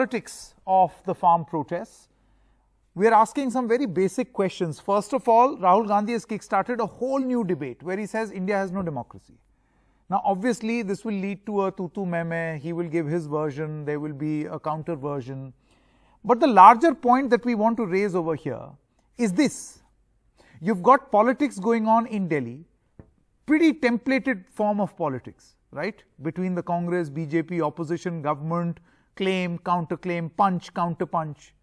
politics of the farm protests. We are asking some very basic questions. First of all, Rahul Gandhi has kick-started a whole new debate where he says India has no democracy. Now, obviously, this will lead to a tutu meme. He will give his version. There will be a counter version. But the larger point that we want to raise over here is this. You've got politics going on in Delhi, pretty templated form of politics, right? Between the Congress, BJP, opposition, government, claim, counter-claim, punch, counter-punch.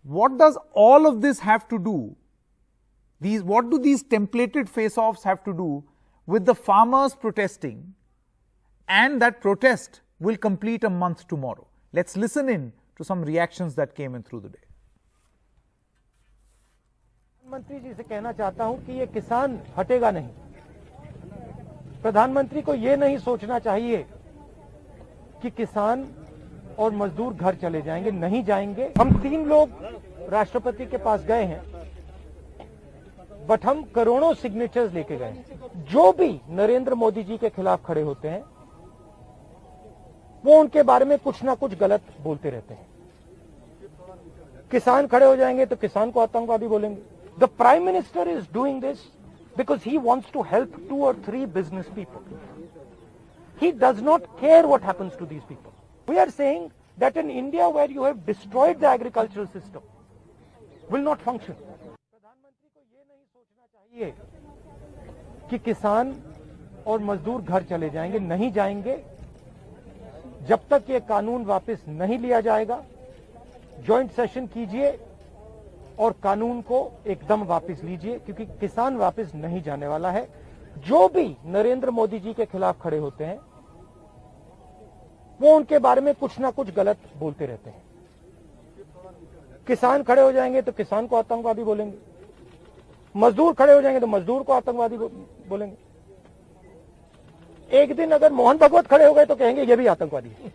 What does all of this have to do? What do these templated face-offs have to do with the farmers protesting, and that protest will complete a month tomorrow? Let's listen in to some reactions that came in through the day. प्रधानमंत्री जी से कहना चाहता हूं कि ये किसान हटेगा नहीं। प्रधानमंत्री को ये नहीं सोचना चाहिए कि किसान और मजदूर घर चले जाएंगे, नहीं जाएंगे। हम 3 लोग राष्ट्रपति के पास गए हैं, बट हम करोड़ों सिग्नेचर्स लेके गए। जो भी नरेंद्र मोदी जी के खिलाफ खड़े होते हैं वो उनके बारे में कुछ ना कुछ गलत बोलते रहते हैं। किसान खड़े हो जाएंगे तो किसान को आतंकवादी बोलेंगे। The prime minister is doing this because he wants to help 2 or 3 business people. He does not care what happens to these people. We are saying that in India where you have destroyed the agricultural system will not function. प्रधानमंत्री को ये नहीं सोचना चाहिए कि किसान और मजदूर घर चले जाएंगे, नहीं जाएंगे। जब तक ये कानून वापस नहीं लिया जाएगा, जॉइंट सेशन कीजिए और कानून को एकदम वापस लीजिए, क्योंकि किसान वापस नहीं जाने वाला है। जो भी नरेंद्र मोदी जी के खिलाफ खड़े होते हैं वो उनके बारे में कुछ ना कुछ गलत बोलते रहते हैं। किसान खड़े हो जाएंगे तो किसान को आतंकवादी बोलेंगे, मजदूर खड़े हो जाएंगे तो मजदूर को आतंकवादी बोलेंगे। एक दिन अगर मोहन भगवत खड़े हो गए तो कहेंगे ये भी आतंकवादी है।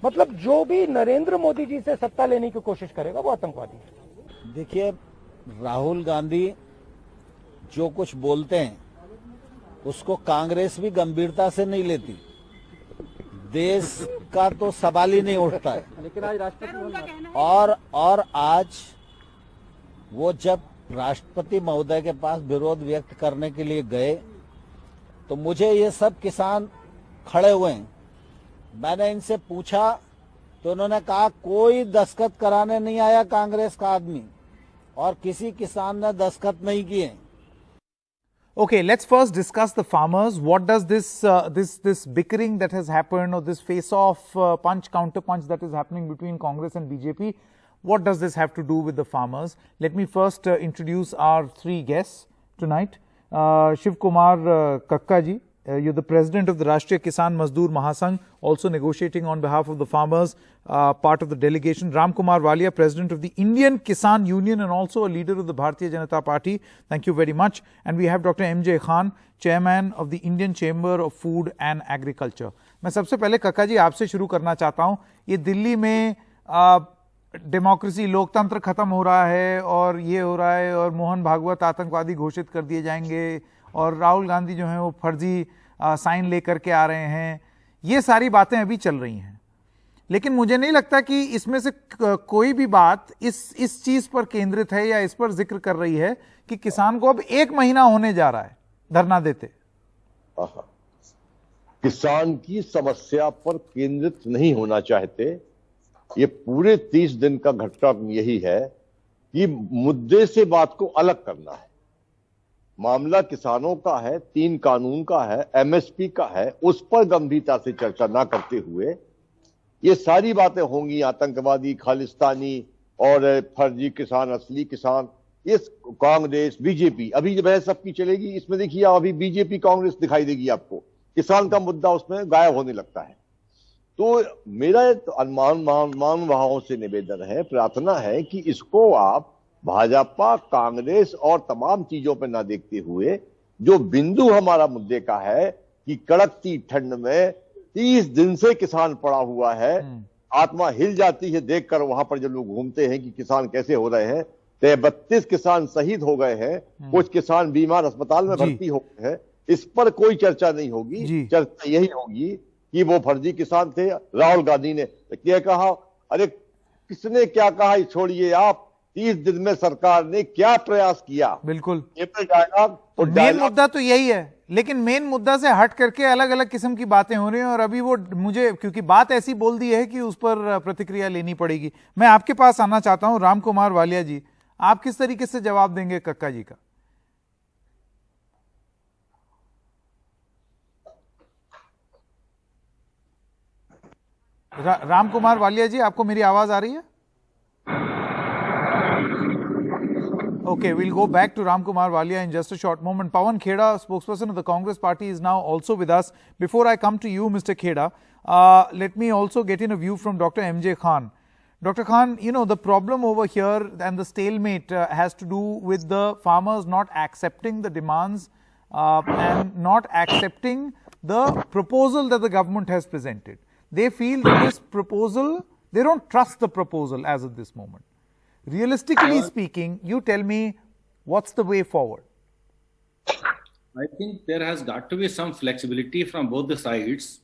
मतलब जो भी नरेंद्र मोदी जी से सत्ता लेने की कोशिश करेगा वो आतंकवादी है। देखिए, राहुल गांधी जो कुछ बोलते हैं उसको कांग्रेस भी गंभीरता से नहीं लेती। देश का तो सवाल ही नहीं उठता है। लेकिन आज राष्ट्रपति और आज वो जब राष्ट्रपति महोदय के पास विरोध व्यक्त करने के लिए गए तो मुझे ये सब किसान खड़े हुए हैं। मैंने इनसे पूछा तो उन्होंने कहा कोई दस्तखत कराने नहीं आया कांग्रेस का आदमी, और किसी किसान ने दस्तखत नहीं किए। Okay, let's first discuss the farmers. What does this bickering that has happened, or this face-off punch counter punch that is happening between Congress and BJP, what does this have to do with the farmers? Let me first introduce our 3 guests tonight. Shiv Kumar Kakka ji, you're the president of the Rashtriya Kisan Mazdoor Mahasangh, also negotiating on behalf of the farmers, part of the delegation. Ram Kumar Walia, president of the Indian Kisan Union and also a leader of the Bharatiya Janata Party. Thank you very much. And we have Dr. M.J. Khan, chairman of the Indian Chamber of Food and Agriculture. मैं सबसे पहले कक्का जी आपसे शुरू करना चाहता हूँ। ये दिल्ली में डेमोक्रेसी, लोकतंत्र खत्म हो रहा है और ये हो रहा है और मोहन भागवत आतंकवादी घोषित कर दिए जाएंगे और राहुल गांधी जो हैं वो फर्जी साइन लेकर के आ रहे हैं, ये सारी बातें अभी चल रही हैं। लेकिन मुझे नहीं लगता कि इसमें से कोई भी बात इस चीज पर केंद्रित है या इस पर जिक्र कर रही है कि किसान को अब 1 महीना होने जा रहा है धरना देते। किसान की समस्या पर केंद्रित नहीं होना चाहते। ये पूरे 30 दिन का घटना यही है कि मुद्दे से बात को अलग करना है। मामला किसानों का है, 3 कानून का है, एमएसपी का है, उस पर गंभीरता से चर्चा ना करते हुए ये सारी बातें होंगी, आतंकवादी, खालिस्तानी और फर्जी किसान, असली किसान, ये कांग्रेस, बीजेपी, अभी जो बहस सबकी चलेगी इसमें देखिए अभी बीजेपी कांग्रेस दिखाई देगी आपको, किसान का मुद्दा उसमें गायब होने लगता है। तो मेरा तो महानुभावों से निवेदन है, प्रार्थना है कि इसको आप भाजपा, कांग्रेस और तमाम चीजों पर ना देखते हुए जो बिंदु हमारा मुद्दे का है कि कड़कती ठंड में 30 दिन से किसान पड़ा हुआ है, आत्मा हिल जाती है देखकर वहां पर जब लोग घूमते हैं कि किसान कैसे हो रहे हैं। 32 किसान शहीद हो गए हैं, कुछ किसान बीमार अस्पताल में भर्ती हो गए हैं। इस पर कोई चर्चा नहीं होगी। चर्चा यही होगी कि वो फर्जी किसान थे। राहुल गांधी ने क्या कहा? अरे किसने क्या कहा छोड़िए आप, 30 दिन में सरकार ने क्या प्रयास किया। बिल्कुल ये पे जाएगा और मेन मुद्दा तो यही है, लेकिन मेन मुद्दा से हट करके अलग अलग किस्म की बातें हो रही हैं और अभी वो मुझे क्योंकि बात ऐसी बोल दी है कि उस पर प्रतिक्रिया लेनी पड़ेगी। मैं आपके पास आना चाहता हूं राम कुमार वालिया जी, आप किस तरीके से जवाब देंगे कक्का जी का? राम कुमार वालिया जी, आपको मेरी आवाज आ रही है? Okay, we'll go back to Ram Kumar Walia in just a short moment. Pawan Kheda, spokesperson of the Congress party, is now also with us. Before I come to you, Mr. Kheda, let me also get in a view from Dr. M.J. Khan. Dr. Khan, you know, the problem over here and the stalemate has to do with the farmers not accepting the demands and not accepting the proposal that the government has presented. They feel that this proposal, they don't trust the proposal as of this moment. Realistically speaking, you tell me what's the way forward? I think there has got to be some flexibility from both the sides.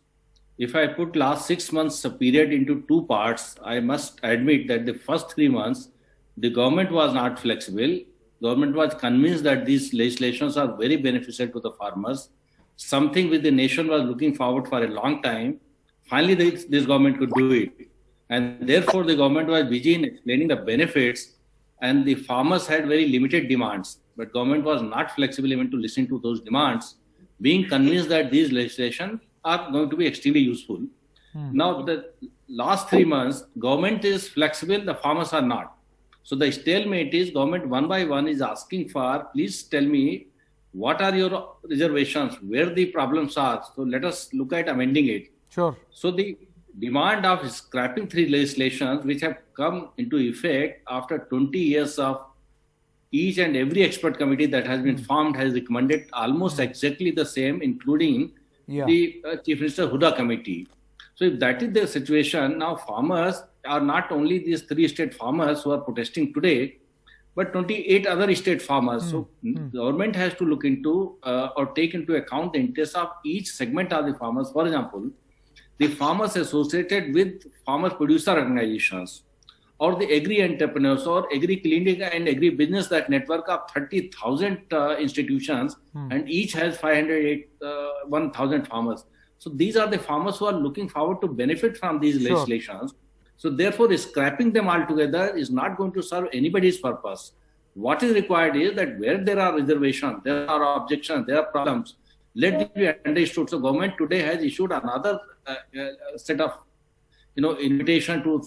If I put last 6 months period into two parts, I must admit that the first 3 months, the government was not flexible. Government was convinced that these legislations are very beneficial to the farmers, something which the nation was looking forward for a long time. Finally, this government could do it. And therefore, the government was busy in explaining the benefits, and the farmers had very limited demands. But government was not flexible even to listen to those demands, being convinced that these legislation are going to be extremely useful. Now, the last 3 months, government is flexible, the farmers are not. So the stalemate is government one by one is asking for, please tell me, what are your reservations, where the problems are. So let us look at amending it. Sure. So the demand of scrapping 3 legislations which have come into effect after 20 years of each and every expert committee that has been formed has recommended almost exactly the same, including the Chief Minister Huda committee. So if that is the situation, now farmers are not only these 3 state farmers who are protesting today, but 28 other state farmers. So government has to look into or take into account the interests of each segment of the farmers. For example, the farmers associated with farmer producer organizations or the agri entrepreneurs or agri clinic and agri business, that network of 30,000 institutions and each has 1,000 farmers. So these are the farmers who are looking forward to benefit from these legislations. So therefore, scrapping them altogether is not going to serve anybody's purpose. What is required is that where there are reservations, there are objections, there are problems, let it be understood. So government today has issued another set of invitation to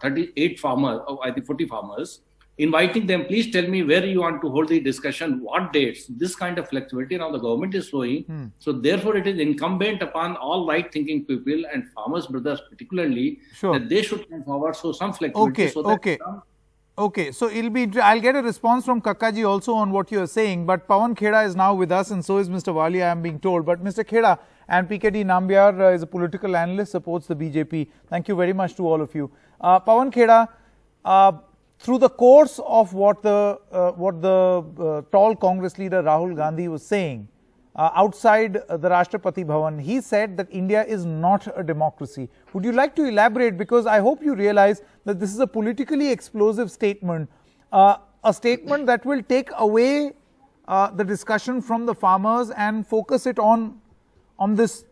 38 farmers, I think 40 farmers, inviting them, please tell me where you want to hold the discussion, what dates. This kind of flexibility now the government is showing. So therefore, it is incumbent upon all right-thinking people and farmers brothers particularly that they should come forward, so some flexibility. Okay, so I'll get a response from Kakkaji also on what you are saying, but Pawan Kheda is now with us and so is Mr. Walia, I am being told. But Mr. Kheda, and PKD Nambiar is a political analyst, supports the BJP. Thank you very much to all of you. Pawan Kheda, through the course of what the tall Congress leader Rahul Gandhi was saying, outside the Rashtrapati Bhavan, he said that India is not a democracy. Would you like to elaborate? Because I hope you realize that this is a politically explosive statement, a statement that will take away the discussion from the farmers and focus it on this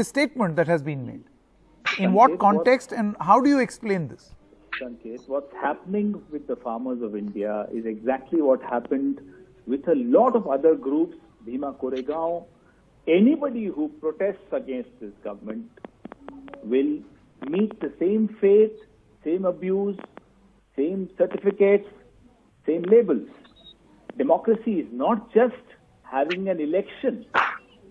statement that has been made. In what context and how do you explain this? Sanket, what's happening with the farmers of India is exactly what happened with a lot of other groups. Bhima Koregaon, anybody who protests against this government will meet the same fate, same abuse, same certificates, same labels. Democracy is not just having an election,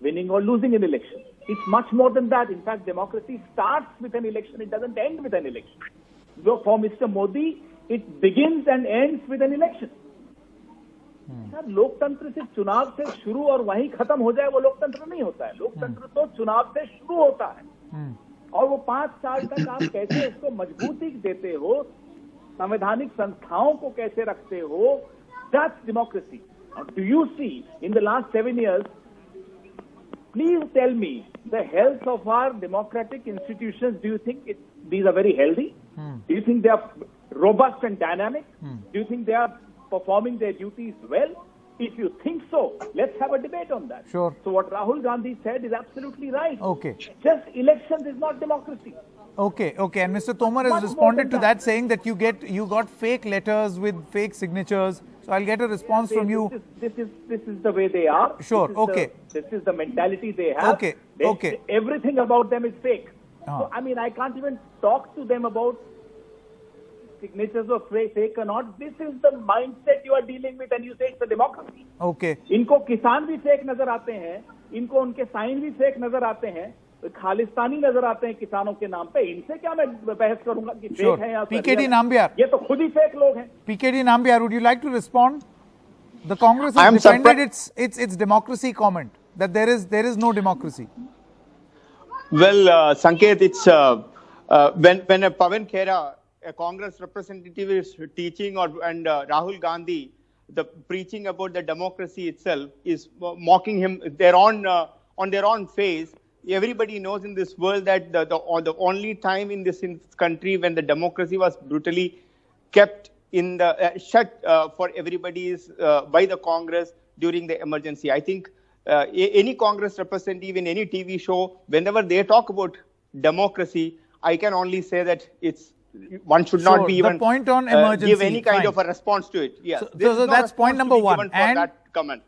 winning or losing an election. It's much more than that. In fact, democracy starts with an election. It doesn't end with an election. So for Mr. Modi, it begins and ends with an election. Sir, लोकतंत्र सिर्फ चुनाव से शुरू और वहीं खत्म हो जाए वो लोकतंत्र नहीं होता है। लोकतंत्र तो चुनाव से शुरू होता है और वो 5 साल तक आप कैसे उसको मजबूती देते हो, संवैधानिक संस्थाओं को कैसे रखते हो, that's democracy. Do you see in the last 7 years Please tell me the health of our democratic institutions. Do you think these are very healthy? Do you think they are robust and dynamic? Do you think they are performing their duties well? If you think so, let's have a debate on that. Sure. So what Rahul Gandhi said is absolutely right. Okay. Just elections is not democracy. Okay, okay. And Mr. Tomar Much has more responded than to that. that, saying that you got fake letters with fake signatures. So I'll get a response from you. This is the way they are. Sure, This is okay. This is the mentality they have. Okay, They- okay. Everything about them is fake. Uh-huh. So, I mean, I can't even talk to them about signatures or fake or not. This is the mindset you are dealing with, and you say it's a democracy. Okay. इनको किसान भी fake नजर आते हैं, इनको उनके sign भी fake नजर आते हैं, खालिस्तानी नजर आते हैं किसानों के नाम पे. इनसे क्या मैं बहस करूंगा कि Sure. फेक है या PKD Nambiar. ये तो खुद ही फेक लोग हैं. PKD Nambiar, would you like to respond? The Congress I am has defended its democracy comment, that there is no democracy. Well, Sanket, it's when a Pawan Khera, a Congress representative, is teaching, and Rahul Gandhi, the preaching about the democracy itself, is mocking him. They're on their own face. Everybody knows in this world that the only time in this country when the democracy was brutally kept in the shut for everybody is by the Congress during the emergency. I think any Congress representative in any TV show, whenever they talk about democracy, I can only say that one should Sure, not be the even point on give emergency, any kind fine. of a response to it. Yes. So There is no that's point response number to be one. given for And- that comment.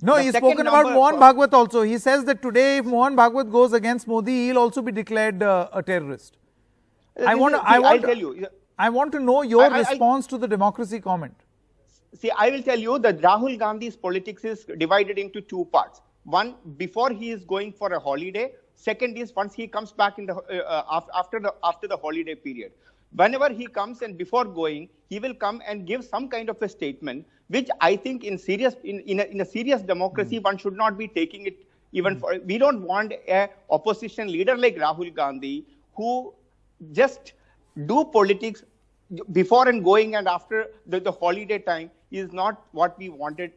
No, The he's second spoken about number Mohan for- Bhagwat also. He says that today, if Mohan Bhagwat goes against Modi, he'll also be declared a terrorist. I'll tell you. I want to know your I- response to the democracy comment. See, I will tell you that Rahul Gandhi's politics is divided into two parts. One, before he is going for a holiday. Second is once he comes back in the after the holiday period. Whenever he comes and before going, he will come and give some kind of a statement, which I think in a serious democracy, one should not be taking it even for. We don't want a opposition leader like Rahul Gandhi who just do politics before and going and after the holiday time is not what we wanted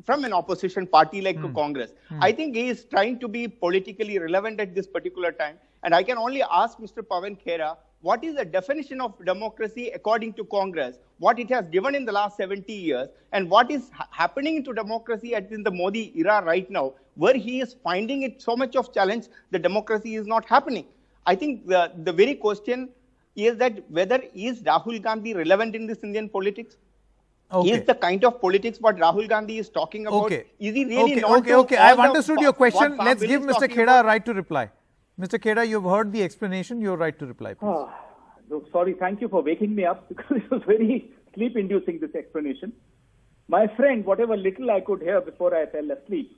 from an opposition party like Congress. I think he is trying to be politically relevant at this particular time. And I can only ask Mr. Pawan Khera, what is the definition of democracy according to Congress, what it has given in the last 70 years, and what is happening to democracy in the Modi era right now, where he is finding it so much of challenge, the democracy is not happening. I think the very question is that whether is Rahul Gandhi relevant in this Indian politics? Okay. Is the kind of politics what Rahul Gandhi is talking about? Okay. Is he really Okay, not okay, to okay. all I've the understood your question. what Let's Bill give is Mr. talking Kheda about? a right to reply. Mr. Kheda, you've heard the explanation. Your right to reply, please. Sorry, thank you for waking me up because it was very sleep-inducing, this explanation. My friend, whatever little I could hear before I fell asleep,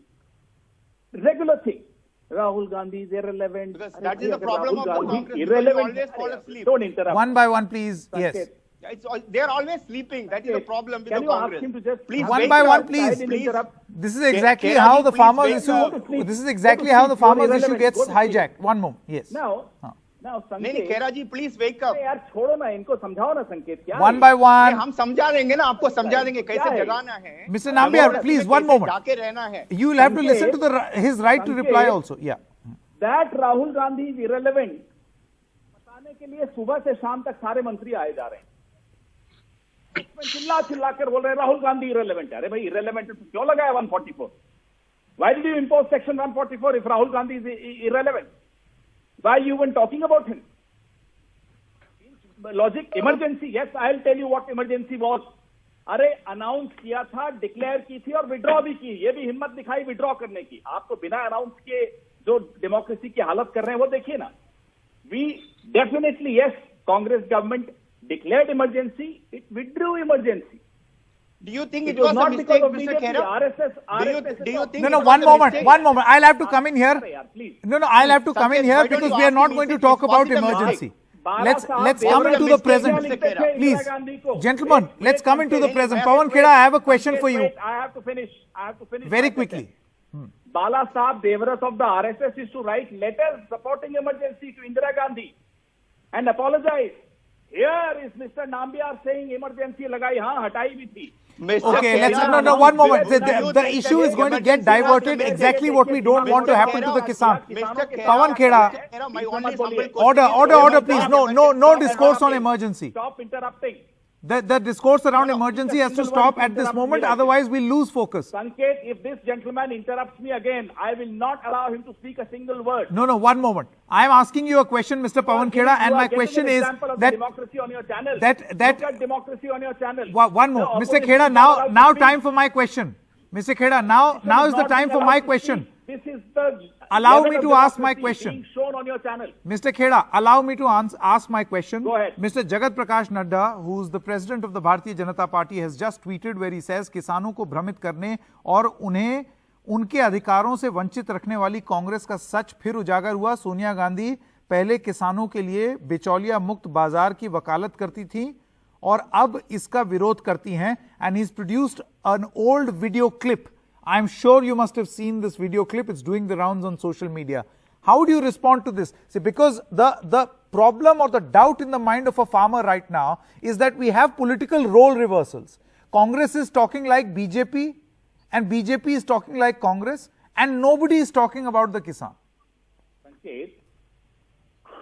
regular thing. Rahul Gandhi is irrelevant. Because that is the problem of the Congress, because you Irrelevant. always fall asleep. Don't interrupt. One by one, please. Yes. Sanket, They're always sleeping. That is the problem with Can the you ask Congress. him to just Please One wake by up. one, please. I didn't interrupt. This is exactly Khera how ji, the please farmers wake issue. up. Go to sleep. This is Go to exactly sleep. how the You're farmers issue irrelevant. gets Go to sleep. hijacked. One moment. Yes. Now, नहीं Sanket, Khera ji please wake up अरे यार छोड़ो ना इनको समझाओ ना संकेत क्या One है? by one. हम समझा देंगे ना आपको समझा देंगे क्या कैसे है? जगाना है Mr. Nambiar, democracy please, में one कैसे moment. जाके रहना है You will have to listen to his right to reply Sanket. also. Yeah. That Rahul Gandhi is irrelevant बताने के लिए सुबह से शाम तक सारे मंत्री आए जा रहे हैं चिल्ला चिल्ला कर बोल रहे हैं राहुल गांधी irrelevant है. अरे भाई irrelevant है तो क्यों लगाया 144? Why did you impose section 144 if Rahul Gandhi is irrelevant? Why you even talking about him? Logic, emergency. Yes, I'll tell you what emergency was. अरे अनाउंस किया था, डिक्लेयर की थी और विड्रॉ भी की. ये भी हिम्मत दिखाई विड्रॉ करने की. आपको बिना अनाउंस के जो डेमोक्रेसी की हालत कर रहे हैं वो देखिए ना. We definitely, yes, Congress government declared emergency. It withdrew emergency. Do you think it was was a not mistake, because of Mr. BJP, Khera? RSS Do you think No, it no, was one a moment. mistake? One moment. I'll have to come in here. अरे यार, please. No, no, I'll have to come in Sanket, here why don't because you we are ask not him going to if talk it's about possible emergency. Bala Let's Sahab, let's they come were into the mistake present. लिखते थे Indira Please, Gandhi को. gentlemen, Wait, let's come into the wait, present. wait, Pawan wait, Kheda, I have a question wait, for you. wait, I have to finish. Very my quickly. sentence. Bala Sahab Devras of the RSS used to write letters supporting emergency to Indira Gandhi and apologize. Here is Mr. Nambiar saying emergency लगाई, हाँ हटाई भी थी. Okay, let's no, one moment. The issue is going to get diverted. Exactly what we don't want to happen to the Kisan. Pawan Kheda, order, please. No discourse on emergency. Stop interrupting. The discourse around emergency has to stop at this moment, otherwise we'll lose focus. Sanket, if this gentleman interrupts me again, I will not allow him to speak a single word. No, one moment. I am asking you a question, Mr. Pawan Kheda, and my question is that democracy on your channel. that Look at democracy on your channel. one more, Mr. Kheda. Now time for my question, Mr. Kheda. Now is the time for my question. This is the Allow level me of to ask my democracy question. being shown on your channel. Mr. Kheda, allow me to ask my question. Go ahead. Mr. Jagat Prakash Nadda, who is the president of the Bharatiya Janata Party, has just tweeted where he says किसानों को भ्रमित करने और उन्हें उनके अधिकारों से वंचित रखने वाली कांग्रेस का सच फिर उजागर हुआ। सोनिया गांधी पहले किसानों के लिए बिचौलिया मुक्त बाजार की वकालत करती थी और अब इसका विरोध करती हैं। And he's produced an old video clip. I'm sure you must have seen this video clip. It's doing the rounds on social media. How do you respond to this? See, because the problem or the doubt in the mind of a farmer right now is that we have political role reversals. Congress is talking like BJP and BJP is talking like Congress and nobody is talking about the Kisan. Sanket,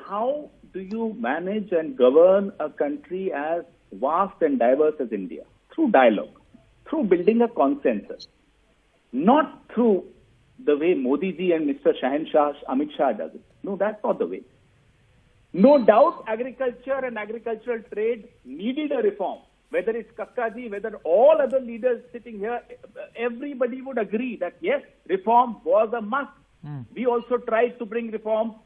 how do you manage and govern a country as vast and diverse as India? Through dialogue, through building a consensus. Not through the way Modi ji and Mr. Shahenshah, Amit Shah does it. No, that's not the way. No doubt agriculture and agricultural trade needed a reform. Whether it's Kakkaji, whether all other leaders sitting here, everybody would agree that yes, reform was a must. We also tried to bring reform.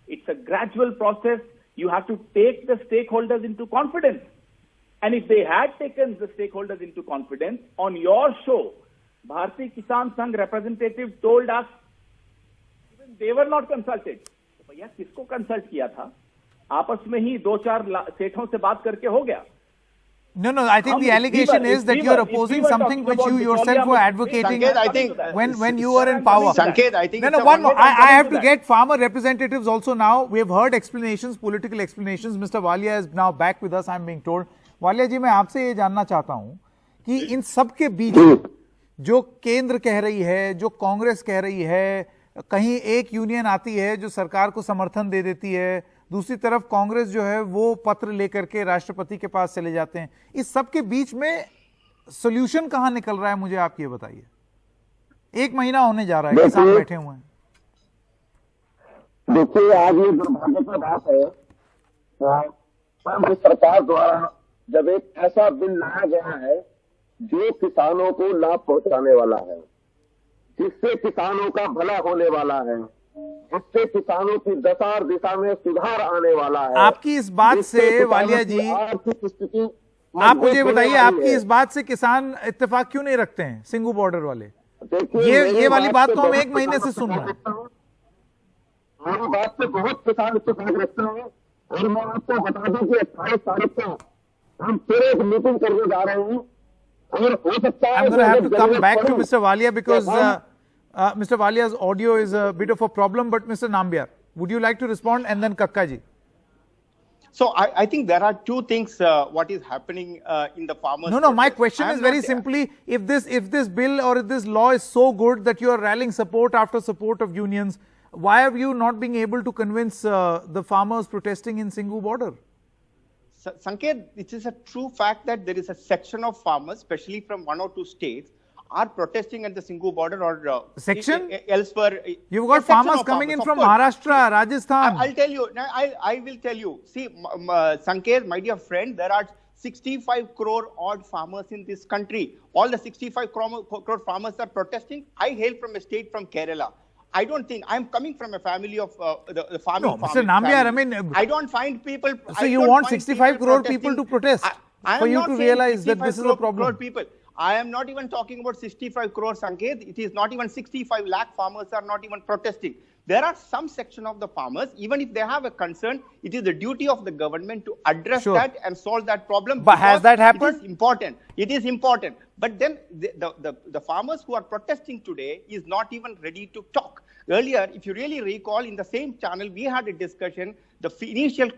It's a gradual process. You have to take the stakeholders into confidence. And if they had taken the stakeholders into confidence, on your show, Bharatiya Kisan Sangh representative told us even they were not consulted. तो भैया किसको consult किया था? आपस में ही 2-4 सेठों से बात करके हो गया. No, I think the allegation is that you are opposing something which you yourself were advocating Sanket, I think when you were in power. Sanket, I think No, one more. I have to get farmer representatives also now. We have heard explanations, political explanations. Mr. Walia is now back with us, I am being told. Walia जी, मैं आपसे ये जानना चाहता हूँ कि इन सब के बीच जो केंद्र कह रही है, जो कांग्रेस कह रही है, कहीं एक यूनियन आती है जो सरकार को समर्थन दे देती है, दूसरी तरफ कांग्रेस जो है वो पत्र लेकर के राष्ट्रपति के पास चले जाते हैं। इस सब के बीच में सॉल्यूशन कहां निकल रहा है, मुझे आप ये बताइए। 1 महीना होने जा रहा है, किसान बैठे हुए हैं। देखिए, आज ये दुर्भाग्य की बात है, केंद्र सरकार द्वारा जब एक ऐसा बिल लाया गया है जो किसानों को लाभ पहुंचाने वाला है, जिससे किसानों का भला होने वाला है, जिससे किसानों की दशा और दिशा में सुधार आने वाला है। आपकी इस बात से वालिया जी, आर्थिक स्थिति, आप मुझे बताइए, आपकी इस बात से किसान इत्तेफाक क्यों नहीं रखते हैं, सिंगू बॉर्डर वाले? ये वाली बात तो हम 1 महीने से सुन रहे हैं। मेरी बात से बहुत किसान इत्तेफाक रखते हैं और मैं आपको बता दूं कि 28 तारीख को हम फिर एक मीटिंग करने जा रहे हैं और हो सकता है I'm going to have to come back to Mr. Walia because Mr. Walia's audio is a bit of a problem. But Mr. Nambiar, would you like to respond, and then Kakkaji? So I think there are two things what is happening in the farmers. No, my question is very simply, if this bill or if this law is so good that you are rallying support after support of unions, why are you not being able to convince the farmers protesting in Singhu border? Sanket, it is a true fact that there is a section of farmers, especially from 1 or 2 states, are protesting at the Singhu border or section elsewhere. You've got farmers coming in from Maharashtra, Rajasthan. I'll tell you. I will tell you. See, Sanket, my dear friend, there are 65 crore odd farmers in this country. All the 65 crore farmers are protesting. I hail from a state from Kerala. I don't think I'm coming from a family of the farming. No, Mr. Nambiar, I mean, I don't find people. So you want 65 crore people to protest for you to realize that this is a problem. People. I am not even talking about 65 crore, Sanket. It is not even 65 lakh farmers are not even protesting. There are some section of the farmers, even if they have a concern, it is the duty of the government to address that and solve that problem. But has that happened? It is important. It is important. But then the farmers who are protesting today is not even ready to talk. Earlier, if you really recall, in the same channel, we had a discussion. The initial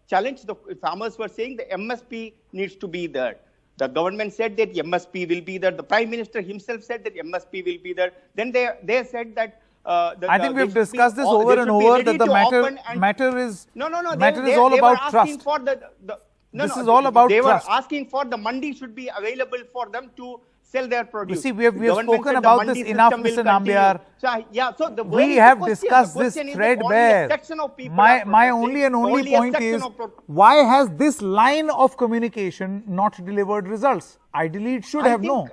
challenge, the farmers were saying the MSP needs to be there. The government said that MSP will be there. The Prime Minister himself said that MSP will be there. Then they said that. I think we've discussed this over and over that the matter is all about trust. This is all about trust. They were trust. asking for the mandi should be available for them to sell their produce. You see, we have spoken about this enough, Mr. Nambiar. We have discussed this threadbare. My only point is, why has this line of communication not delivered results? Ideally, it should have no.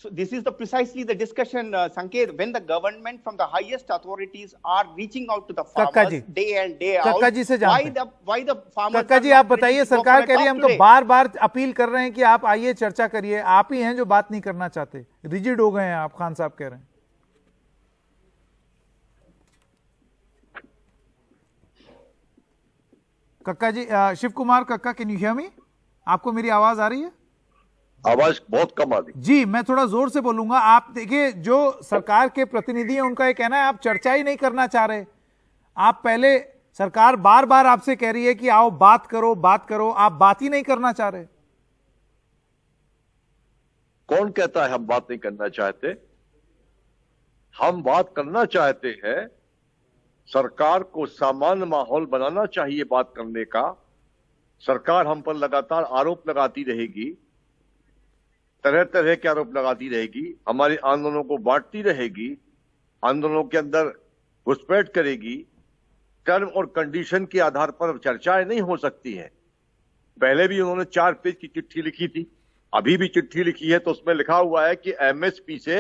So this is precisely the discussion, Sanket, when the government from the highest authorities are reaching out to the farmers day and day out. कक्का जी से जानते हैं. Why the farmers? कक्का जी आप बताइए, सरकार कह रही है हम तो बार-बार अपील कर रहे हैं कि आप आइए चर्चा करिए, आप ही हैं जो बात नहीं करना चाहते, रिजिड हो गए हैं आप, खान साहब कह रहे हैं. कक्का जी, शिव कुमार कक्का, कैन यू हियर मी? आपको मेरी आवाज आ रही है? आवाज बहुत कम आ रही जी. मैं थोड़ा जोर से बोलूंगा. आप देखिए, जो सरकार के प्रतिनिधि हैं उनका ये कहना है आप चर्चा ही नहीं करना चाह रहे. आप पहले, सरकार बार बार आपसे कह रही है कि आओ बात करो, आप बात ही नहीं करना चाह रहे. कौन कहता है हम बात नहीं करना चाहते? हम बात करना चाहते हैं. सरकार को सामान्य माहौल बनाना चाहिए बात करने का. सरकार हम पर लगातार आरोप लगाती रहेगी, तरह तरह के आरोप लगाती रहेगी, हमारे आंदोलनों को बांटती रहेगी, आंदोलनों के अंदर घुसपैठ करेगी. टर्म और कंडीशन के आधार पर चर्चाएं नहीं हो सकती हैं. पहले भी उन्होंने 4 पेज की चिट्ठी लिखी थी, अभी भी चिट्ठी लिखी है, तो उसमें लिखा हुआ है कि एमएसपी से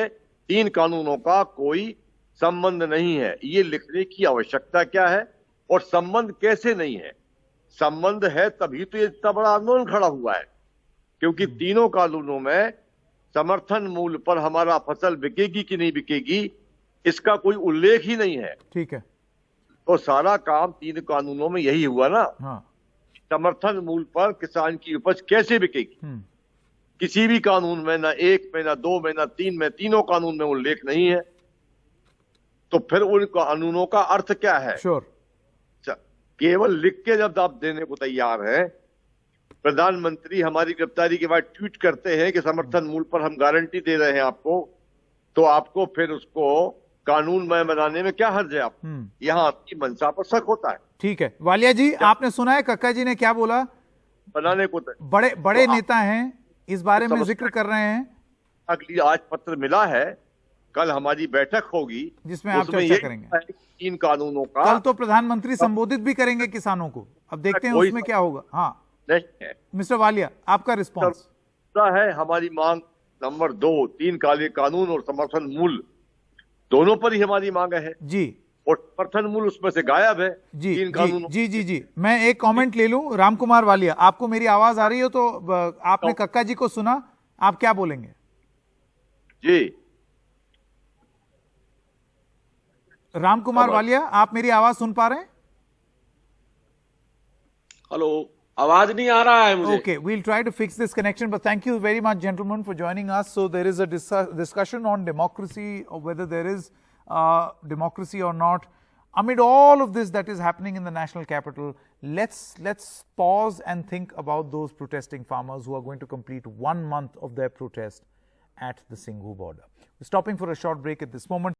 3 कानूनों का कोई संबंध नहीं है. ये लिखने की आवश्यकता क्या है और संबंध कैसे नहीं है? संबंध है तभी तो ये इतना बड़ा आंदोलन खड़ा हुआ है, क्योंकि तीनों कानूनों में समर्थन मूल्य पर हमारा फसल बिकेगी कि नहीं बिकेगी इसका कोई उल्लेख ही नहीं है. ठीक है. तो सारा काम 3 कानूनों में यही हुआ ना. हाँ. समर्थन मूल्य पर किसान की उपज कैसे बिकेगी, किसी भी कानून में, ना 1 में, ना 2 में, ना 3 में, तीनों कानून में उल्लेख नहीं है. तो फिर उन कानूनों का अर्थ क्या है? श्योर. केवल लिख के जब आप देने को तैयार हैं, प्रधानमंत्री हमारी गिरफ्तारी के बाद ट्वीट करते हैं कि समर्थन मूल्य पर हम गारंटी दे रहे हैं आपको, तो आपको फिर उसको कानून में बनाने में क्या हर्ज है? आप यहां आपकी मंशा पर शक होता है. ठीक है. वालिया जी, आपने सुना है कक्का जी ने क्या बोला? बनाने को बड़े नेता हैं, इस बारे में जिक्र कर रहे हैं. अगली आज पत्र मिला है, कल हमारी बैठक होगी जिसमें आप चर्चा करेंगे 3 कानूनों का. कल तो प्रधानमंत्री संबोधित भी करेंगे किसानों को. अब देखते हैं उसमें क्या होगा. हाँ नहीं है. मिस्टर वालिया, आपका रिस्पॉन्स है. हमारी मांग नंबर 2, 3 काले कानून और समर्थन मूल्य दोनों पर ही हमारी मांग है जी. और समर्थन मूल्य उसमें से गायब है जी. 3 कानून. जी. मैं एक कमेंट ले लूं. राम कुमार वालिया, आपको मेरी आवाज आ रही हो तो आपने कक्का जी को सुना, आप क्या बोलेंगे? जी. राम कुमार वालिया, आप मेरी आवाज सुन पा रहे हैं? हेलो, आवाज नहीं आ रहा है मुझे. Okay, we'll try to fix this connection, but thank you very much, gentlemen, for joining us. So there is a discussion on democracy, or whether there is democracy or not. Amid all of this that is happening in the national capital, let's pause and think about those protesting farmers who are going to complete 1 month of their protest at the Singhu border. We're stopping for a short break at this moment.